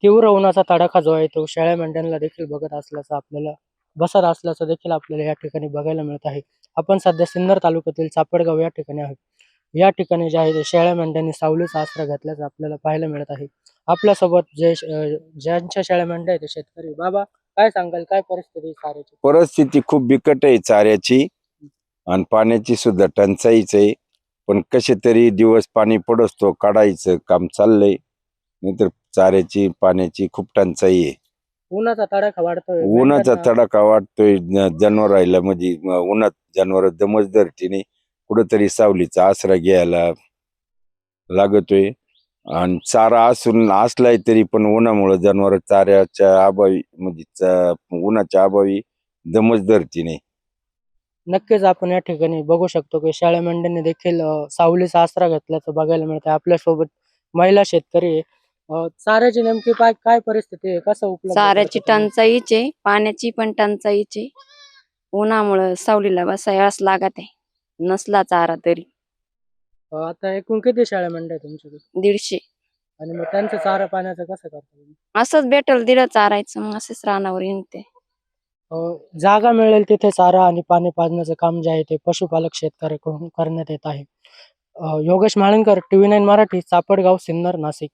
तीव्र उन्हाचा तडाखा जो आहे तो शेळ्या मेंढ्यांना देखील बसत असल्याचं देखील आपल्याला या ठिकाणी बघायला मिळत आहे. आपण सध्या सिन्नर तालुक्यातील चापडगाव या ठिकाणी आहोत. या ठिकाणी जे आहे ते शेळ्या मेंढ्यांनी सावलीचा आसरा घेतल्याचं आपल्याला पाहायला मिळत आहे. आपल्यासोबत ज्यांच्या शेळ्या मेंढ्या आहेत ते शेतकरी. बाबा, काय सांगाल, काय परिस्थिती आहे चाऱ्याची? परिस्थिती खूप बिकट आहे चाऱ्याची आणि पाण्याची सुद्धा टंचाईच आहे. पण कसे तरी दिवस पाणी पडतो काढायचं काम चाललंय. नाहीतर चाऱ्याची पाण्याची खूप टंचाई आहे. उन्हाचा तडाखा वाढतोय. उन्हाचा मेंढ्यांना तडाखा वाटतोय. जनावरायला म्हणजे उन्हात जनावर दमच धरतीने कुठंतरी सावलीचा आसरा घ्यायला लागतोय. आणि चारा असलाय तरी पण उन्हामुळे जनावर चाऱ्याच्या अभावी म्हणजे उन्हाच्या अभावी दमच धरती नाही. नक्कीच आपण या ठिकाणी बघू शकतो की शेळ्या मेंढ्यांनी देखील सावलीचा आसरा घेतल्याचं बघायला मिळतंय. आपल्यासोबत महिला शेतकरी आहे. चाऱ्याची नेमकी काय काय परिस्थिती आहे? कसं उपलब्ध चाऱ्याची करता तुम्ही? टंचाईच आहे, पाण्याची पण टंचाईच आहे. उन्हामुळं सावलीला बसायलाच लागत आहे. नसला चारा तरी आता एकूण किती शेळ्या मेंढ्या आहेत तुमच्याकडे? 150. आणि मग त्यांचं चारा पाण्याचं कसं करता तुम्ही? असंच भेटल दिलं चारायचं, मग असंच रानावर येते. अ, जागा मिळेल तिथे चारा आणि पाणी पाजण्याचं काम जे आहे ते पशुपालक शेतकऱ्याकडून करण्यात येत आहे. योगेश माळीणकर, TV9 मराठी, चापडगाव, सिन्नर, नाशिक.